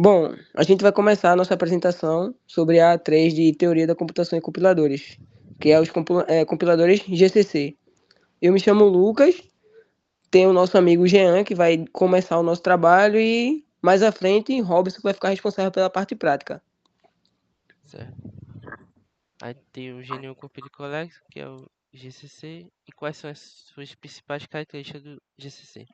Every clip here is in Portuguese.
Bom, a gente vai começar a nossa apresentação sobre a A3 de Teoria da Computação e Compiladores, que é os compiladores GCC. Eu me chamo Lucas, tem o nosso amigo Jean, que vai começar o nosso trabalho, e mais à frente, Robson vai ficar responsável pela parte prática. Certo. Aí tem o GNU Compile Collect, que é o GCC, e quais são as suas principais características do GCC.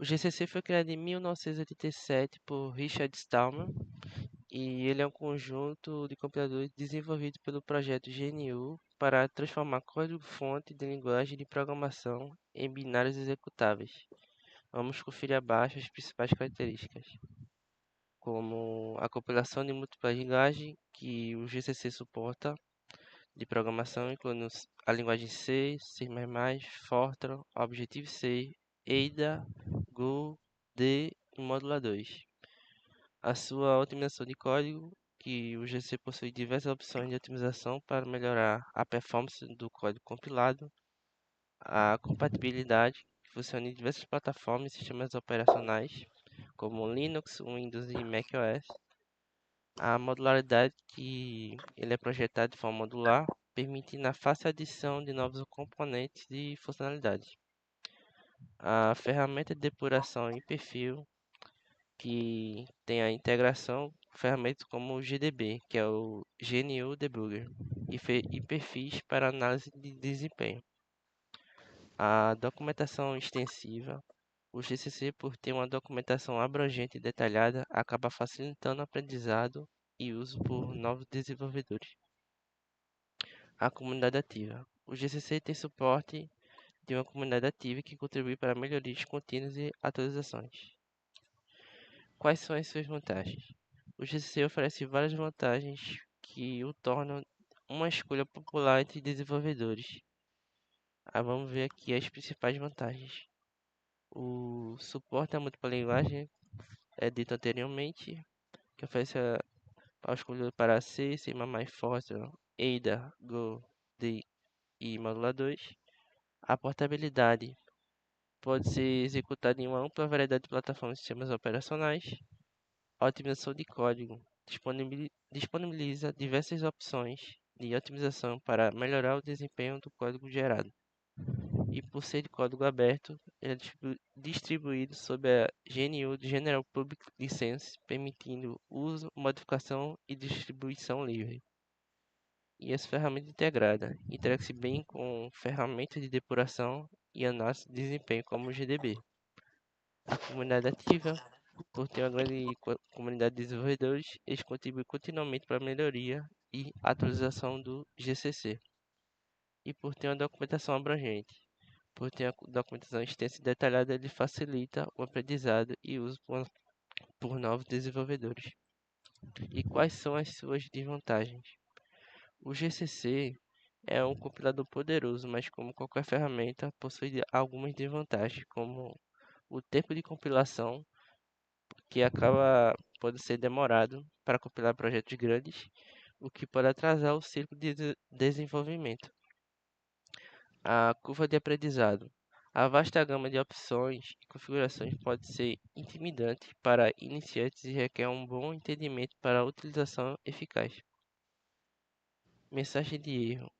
O GCC foi criado em 1987 por Richard Stallman e ele é um conjunto de compiladores desenvolvido pelo projeto GNU para transformar código-fonte de linguagem de programação em binários executáveis. Vamos conferir abaixo as principais características, como a compilação de múltiplas linguagens que o GCC suporta, de programação, incluindo a linguagem C, C++, Fortran, Objective-C, Ada, Go, D e Modula 2. A sua otimização de código, que o GC possui diversas opções de otimização para melhorar a performance do código compilado, a compatibilidade, que funciona em diversas plataformas e sistemas operacionais, como Linux, Windows e macOS, a modularidade, que ele é projetado de forma modular, permitindo a fácil adição de novos componentes e funcionalidades. A ferramenta de depuração em perfil, que tem a integração com ferramentas como o GDB, que é o GNU Debugger, e perfis para análise de desempenho. A documentação extensiva. O GCC, por ter uma documentação abrangente e detalhada, acaba facilitando o aprendizado e uso por novos desenvolvedores. A comunidade ativa. O GCC tem suporte de uma comunidade ativa que contribui para melhorias contínuas e atualizações. Quais são as suas vantagens? O GCC oferece várias vantagens que o tornam uma escolha popular entre desenvolvedores. Vamos ver aqui as principais vantagens. O suporte à múltipla linguagem é dito anteriormente, que oferece ao escolher para C, C++, Fortran, Ada, Go, D e Modula 2. A portabilidade pode ser executada em uma ampla variedade de plataformas e sistemas operacionais. A otimização de código disponibiliza diversas opções de otimização para melhorar o desempenho do código gerado. E por ser de código aberto, ele é distribuído sob a GNU General Public License, permitindo uso, modificação e distribuição livre. E as ferramentas integradas integram-se bem com ferramentas de depuração e análise de desempenho como o GDB. A comunidade ativa, por ter uma grande comunidade de desenvolvedores, eles contribuem continuamente para a melhoria e atualização do GCC. E por ter uma documentação abrangente. Por ter uma documentação extensa e detalhada, ele facilita o aprendizado e uso por novos desenvolvedores. E quais são as suas desvantagens? O GCC é um compilador poderoso, mas como qualquer ferramenta, possui algumas desvantagens, como o tempo de compilação, que pode ser demorado para compilar projetos grandes, o que pode atrasar o ciclo de desenvolvimento. A curva de aprendizado. A vasta gama de opções e configurações pode ser intimidante para iniciantes e requer um bom entendimento para a utilização eficaz. Mensagem de erro.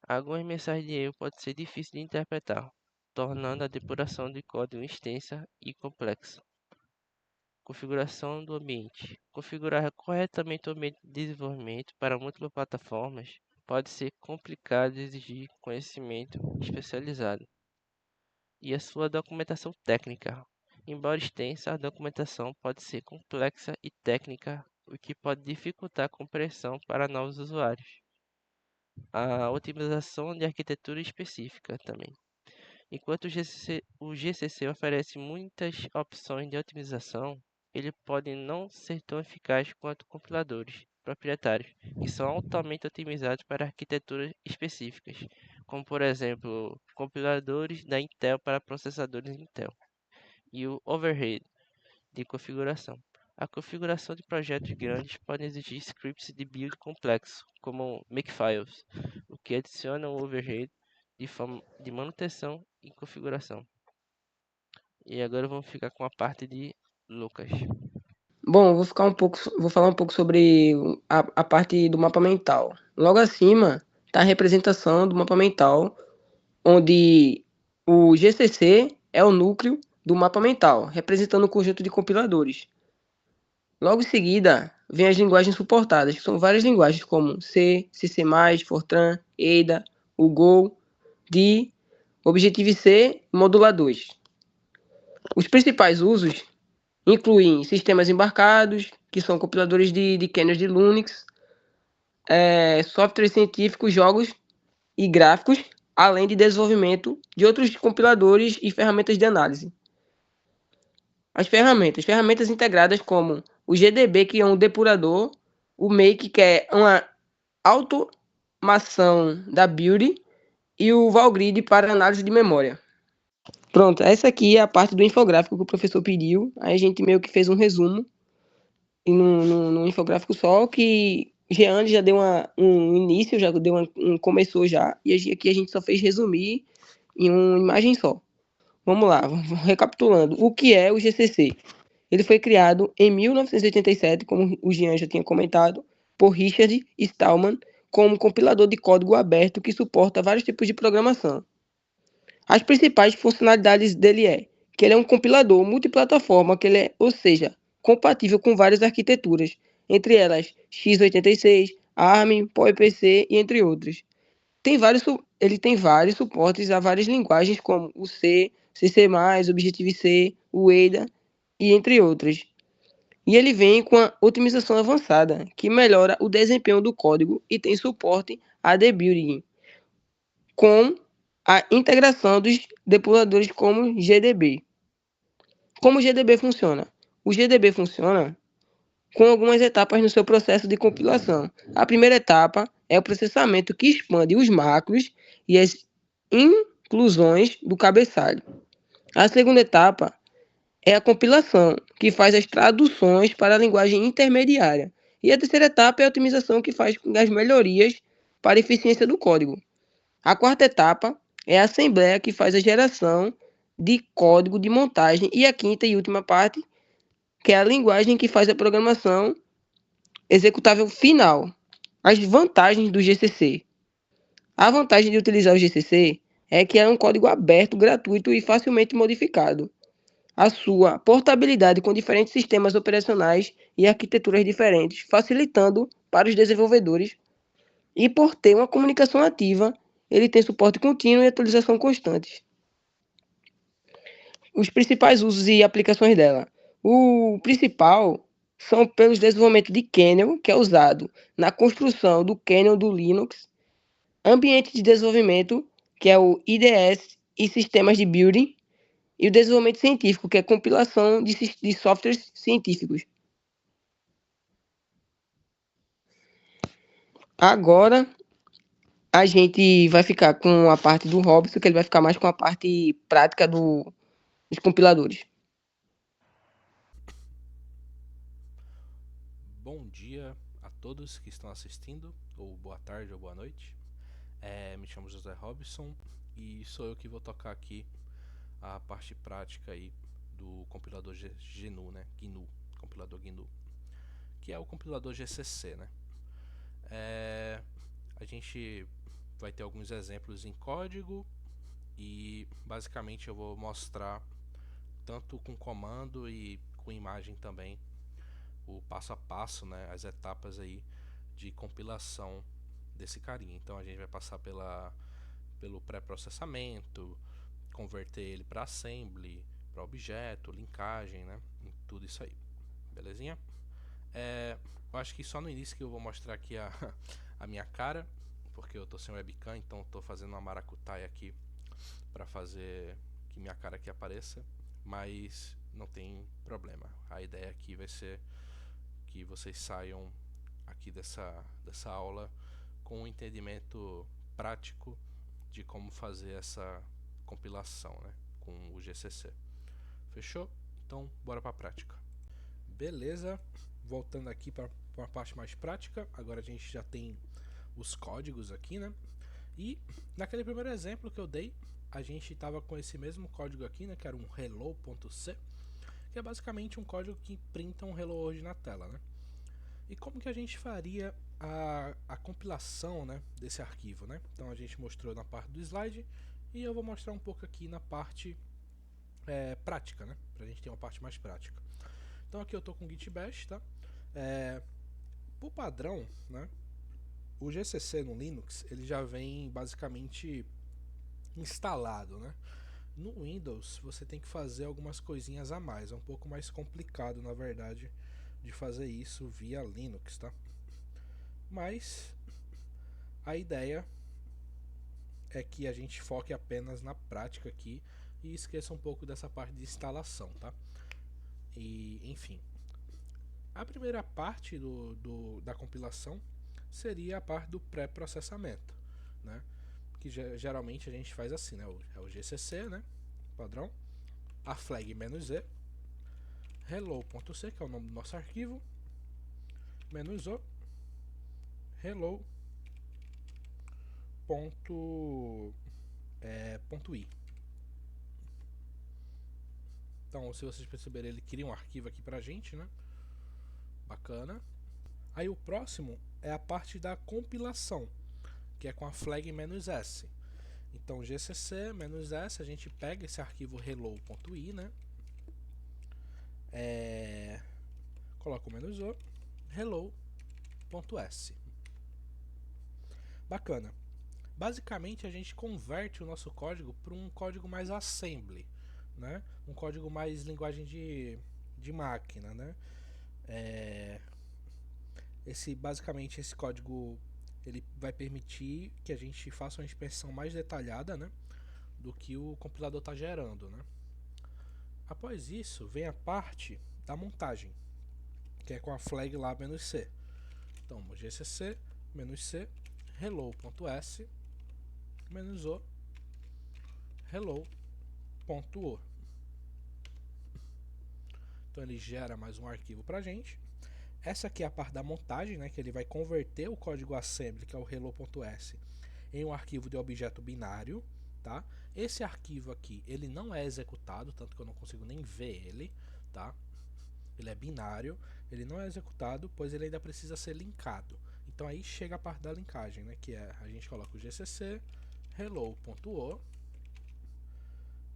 Algumas mensagens de erro podem ser difíceis de interpretar, tornando a depuração de código extensa e complexa. Configuração do ambiente. Configurar corretamente o ambiente de desenvolvimento para múltiplas plataformas pode ser complicado e exigir conhecimento especializado. E a sua documentação técnica. Embora extensa, a documentação pode ser complexa e técnica, o que pode dificultar a compreensão para novos usuários. A otimização de arquitetura específica também. Enquanto o GCC oferece muitas opções de otimização, ele pode não ser tão eficaz quanto compiladores proprietários, que são altamente otimizados para arquiteturas específicas, como por exemplo, compiladores da Intel para processadores Intel, e o overhead de configuração. A configuração de projetos grandes pode exigir scripts de build complexo, como Makefiles, o que adiciona um overhead de manutenção e configuração. E agora vamos ficar com a parte de Lucas. Bom, vou falar um pouco sobre a parte do mapa mental. Logo acima está a representação do mapa mental, onde o GCC é o núcleo do mapa mental, representando o conjunto de compiladores. Logo em seguida, vem as linguagens suportadas, que são várias linguagens como C, C++, Fortran, Ada, o Go, D, Objective-C e Modular 2. Os principais usos incluem sistemas embarcados, que são compiladores de kernels de Linux, softwares científicos, jogos e gráficos, além de desenvolvimento de outros compiladores e ferramentas de análise. As ferramentas integradas como o GDB, que é um depurador, o Make, que é uma automação da build, e o Valgrid para análise de memória. Pronto, essa aqui é a parte do infográfico que o professor pediu. Aí a gente meio que fez um resumo e num infográfico só, que Jean já deu um início, já deu começou já, e aqui a gente só fez resumir em uma imagem só. Vamos lá, recapitulando. O que é o GCC? Ele foi criado em 1987, como o Jean já tinha comentado, por Richard Stallman, como compilador de código aberto que suporta vários tipos de programação. As principais funcionalidades dele é que ele é um compilador multiplataforma, ou seja, compatível com várias arquiteturas, entre elas x86, ARM, PowerPC e entre outros. Ele tem vários suportes a várias linguagens como o C, C++, Objective-C, o Ada e entre outras. E ele vem com a otimização avançada, que melhora o desempenho do código e tem suporte a debugging, com a integração dos depuradores como GDB. Como o GDB funciona? O GDB funciona com algumas etapas no seu processo de compilação. A primeira etapa é o processamento, que expande os macros e as inclusões do cabeçalho. A segunda etapa é a compilação, que faz as traduções para a linguagem intermediária. E a terceira etapa é a otimização, que faz as melhorias para a eficiência do código. A quarta etapa é a assembleia, que faz a geração de código de montagem. E a quinta e última parte, que é a linguagem que faz a programação executável final. As vantagens do GCC. A vantagem de utilizar o GCC é que é um código aberto, gratuito e facilmente modificado. A sua portabilidade com diferentes sistemas operacionais e arquiteturas diferentes, facilitando para os desenvolvedores. E por ter uma comunicação ativa, ele tem suporte contínuo e atualização constantes. Os principais usos e aplicações dela. O principal são pelos desenvolvimento de kernel, que é usado na construção do kernel do Linux, ambiente de desenvolvimento, que é o IDS, e sistemas de building, e o desenvolvimento científico, que é compilação de softwares científicos. Agora a gente vai ficar com a parte do Robson, que ele vai ficar mais com a parte prática dos compiladores. Bom dia a todos que estão assistindo, ou boa tarde ou boa noite. Me chamo José Robson e sou eu que vou tocar aqui a parte prática aí do compilador GNU, né? GNU, compilador GNU, que é o compilador GCC, né? A gente vai ter alguns exemplos em código e basicamente eu vou mostrar tanto com comando e com imagem também o passo a passo, né, as etapas aí de compilação desse carinha. Então a gente vai passar pelo pré-processamento, converter ele para assembly, para objeto, linkagem, né, tudo isso aí, belezinha? Eu acho que só no início que eu vou mostrar aqui a minha cara, porque eu tô sem webcam, então eu tô fazendo uma maracutaia aqui para fazer que minha cara aqui apareça, mas não tem problema. A ideia aqui vai ser que vocês saiam aqui dessa aula com um entendimento prático de como fazer essa compilação, né, com o GCC. Fechou? Então, bora para a prática. Beleza, voltando aqui para uma parte mais prática. Agora a gente já tem os códigos aqui, né? E naquele primeiro exemplo que eu dei, a gente estava com esse mesmo código aqui, né, que era um hello.c, que é basicamente um código que printa um Hello World na tela, né? E como que a gente faria a compilação, né, desse arquivo, né? Então a gente mostrou na parte do slide e eu vou mostrar um pouco aqui na parte prática, né? Pra gente ter uma parte mais prática. Então aqui eu tô com o Git Bash, tá? Por padrão, né? O GCC no Linux ele já vem basicamente instalado, né? No Windows você tem que fazer algumas coisinhas a mais, é um pouco mais complicado na verdade de fazer isso via Linux, tá? Mas a ideia é que a gente foque apenas na prática aqui e esqueça um pouco dessa parte de instalação, tá? E enfim, a primeira parte da compilação seria a parte do pré-processamento, né? Que geralmente a gente faz assim, né? É o GCC, né? Padrão, a flag "-z", hello.c, que é o nome do nosso arquivo, "-o", hello.i. Então, se vocês perceberem, ele cria um arquivo aqui pra gente, né? Bacana. Aí o próximo é a parte da compilação, que é com a flag "-s". Então gcc "-s", a gente pega esse arquivo hello.i, né? Coloca o "-o", hello.s. Bacana. Basicamente a gente converte o nosso código para um código mais assembly, né? Um código mais linguagem de máquina, né? Basicamente esse código ele vai permitir que a gente faça uma inspeção mais detalhada, né, do que o compilador está gerando, né? Após isso vem a parte da montagem, que é com a flag lá "-c". Então gcc "-c", hello.s, "-o", hello.o. Então ele gera mais um arquivo pra gente. Essa aqui é a parte da montagem, né, que ele vai converter o código assembly, que é o hello.s, em um arquivo de objeto binário, tá? Esse arquivo aqui, ele não é executado, tanto que eu não consigo nem ver ele, tá? Ele é binário, ele não é executado, pois ele ainda precisa ser linkado. Então aí chega a parte da linkagem, né, que é a gente coloca o gcc hello.o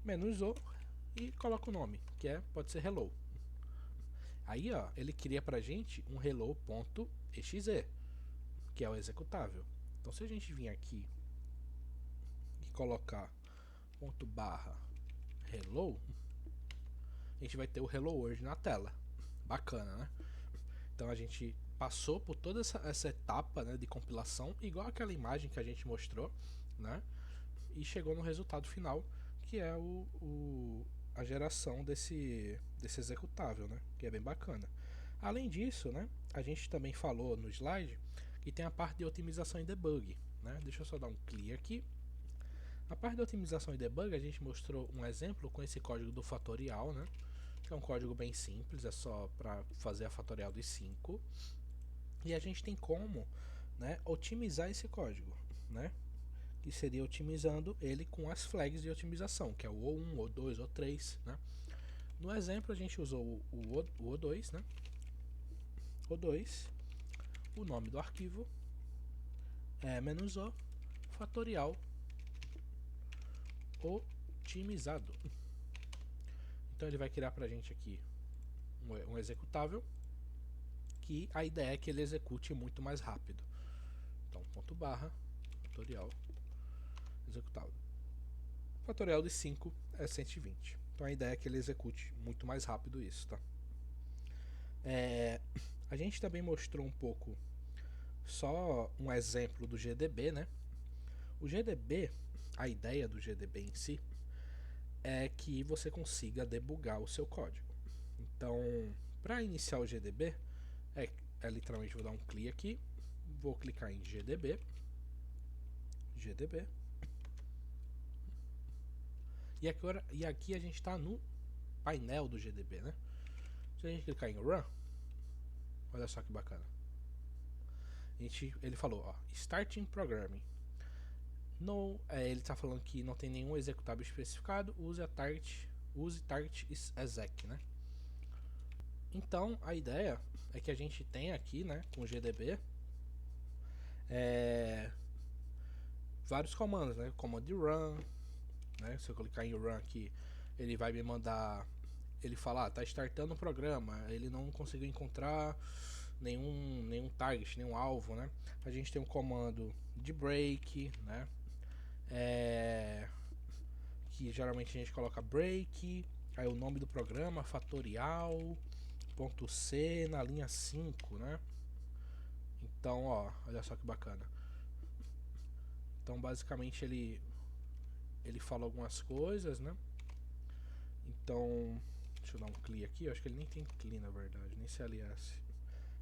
"-o e coloca o nome, que pode ser hello. Aí ó, ele cria pra gente um hello.exe, que é o executável. Então se a gente vir aqui e colocar /hello, a gente vai ter o Hello World na tela. Bacana, né? Então a gente passou por toda essa etapa, né, de compilação, igual aquela imagem que a gente mostrou, né? E chegou no resultado final, que é a geração desse executável, né? Que é bem bacana. Além disso, né, a gente também falou no slide que tem a parte de otimização e debug, né? Deixa eu só dar um clear aqui. Na parte de otimização e debug a gente mostrou um exemplo com esse código do fatorial, né? Que é um código bem simples, é só para fazer a fatorial de 5. E a gente tem como, né, otimizar esse código, né? Que seria otimizando ele com as flags de otimização, que é o O1, O2, O3, né? No exemplo a gente usou o O2, né? O2, o nome do arquivo é "-o fatorial otimizado". Então ele vai criar pra gente aqui um executável, que a ideia é que ele execute muito mais rápido. Então fatorial executável. Fatorial de 5 é 120. Então a ideia é que ele execute muito mais rápido isso, tá? A gente também mostrou um pouco, só um exemplo do GDB, né? O GDB, a ideia do GDB em si, é que você consiga debugar o seu código. Então, para iniciar o GDB, literalmente vou dar um clique aqui, vou clicar em GDB, e aqui a gente está no painel do GDB, né? Se a gente clicar em Run, olha só que bacana. Ele falou, ó, Starting Programming. Ele está falando que não tem nenhum executável especificado, use target exec, né? Então a ideia é que a gente tem aqui, né, com o GDB, vários comandos, né? Comando de run, né? Se eu clicar em run aqui, ele vai me mandar, ele fala, tá startando o programa, ele não conseguiu encontrar nenhum target, nenhum alvo, né? A gente tem um comando de break, né? Que geralmente a gente coloca break, aí o nome do programa, fatorial, ponto C na linha 5, né? Então, ó, olha só que bacana. Então, basicamente ele fala algumas coisas, né? Então, deixa eu dar um CLI aqui, eu acho que ele nem tem CLI na verdade, nem CLS.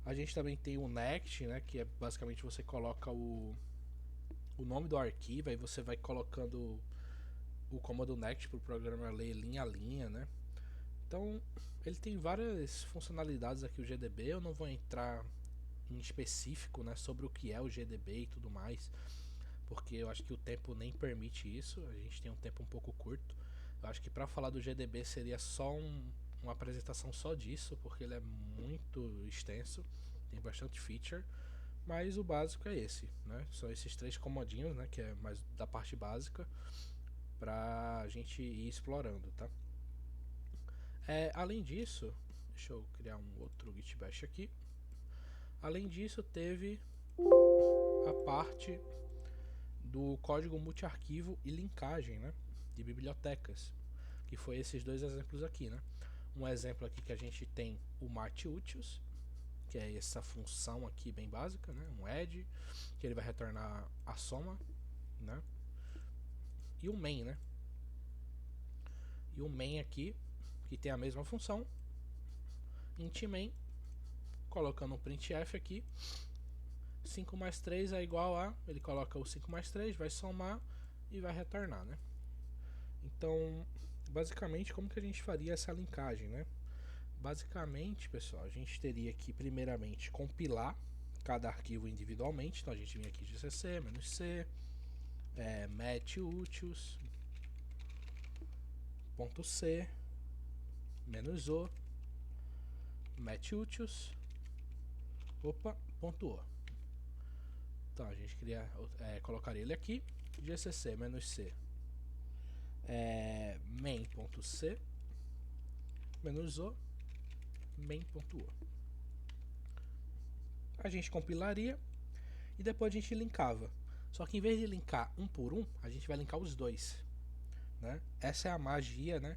A gente também tem o next, né, que é basicamente você coloca o nome do arquivo, aí você vai colocando o comando next para o programa ler linha a linha, né? Então, ele tem várias funcionalidades aqui o GDB, eu não vou entrar em específico, né, sobre o que é o GDB e tudo mais, porque eu acho que o tempo nem permite isso, a gente tem um tempo um pouco curto. Eu acho que para falar do GDB seria só uma apresentação só disso, porque ele é muito extenso, tem bastante feature, mas o básico é esse, né? São esses 3 comodinhos, né, que é mais da parte básica, pra gente ir explorando, tá? Além disso, deixa eu criar um outro Git Bash aqui. Além disso, teve a parte do código multiarquivo e linkagem, né, de bibliotecas, que foi esses 2 exemplos aqui, né? Um exemplo aqui que a gente tem o matutils, que é essa função aqui bem básica, né? Um add, que ele vai retornar a soma, né? E o main, né? E o main aqui, que tem a mesma função, int main, colocando um printf aqui, 5 mais 3 é igual a, ele coloca o 5 mais 3, vai somar e vai retornar, né? Então, basicamente, como que a gente faria essa linkagem, né? Basicamente, pessoal, a gente teria que primeiramente compilar cada arquivo individualmente. Então a gente vem aqui gcc, -c, matutils, .c, -o, matutils, .o. Então a gente colocaria ele aqui, gcc, -c, main.c, -o, main.o. A gente compilaria e depois a gente linkava. Só que em vez de linkar um por um, a gente vai linkar os dois, né? Essa é a magia, né,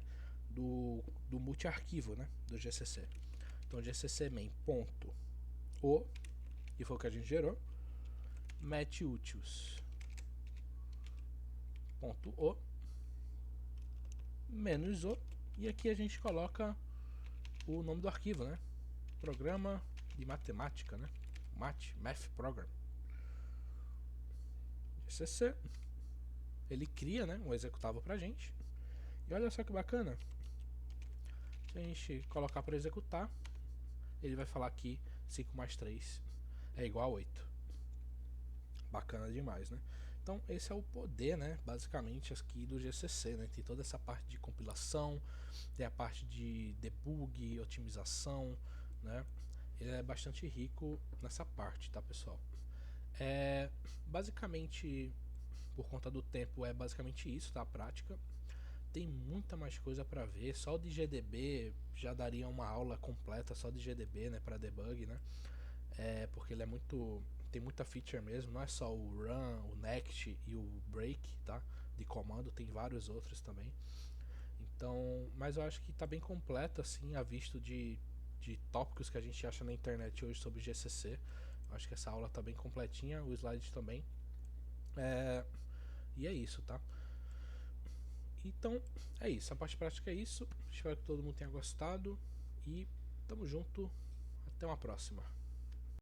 do multiarquivo, né, do GCC. Então GCC main.o, que foi o que a gente gerou, matutils.o, -o, e aqui a gente coloca o nome do arquivo, né? Programa de matemática, né? Math Program. GCC, ele cria, né, um executável pra gente. E olha só que bacana. Se a gente colocar para executar, ele vai falar que 5 mais 3 é igual a 8. Bacana demais, né? Então esse é o poder, né, basicamente aqui do GCC, né? Tem toda essa parte de compilação, tem a parte de debug, otimização, né? Ele é bastante rico nessa parte, tá, pessoal? Basicamente, por conta do tempo, é basicamente isso, tá? A prática. Tem muita mais coisa para ver, só de GDB já daria uma aula completa só de GDB, né, para debug, né? Porque ele tem muita feature mesmo, não é só o run, o next e o break, tá? De comando, tem vários outros também. Então, mas eu acho que tá bem completo assim, a visto de tópicos que a gente acha na internet hoje sobre GCC. Eu acho que essa aula tá bem completinha, o slide também. E é isso, tá? Então, é isso. A parte prática é isso. Espero que todo mundo tenha gostado. E tamo junto. Até uma próxima.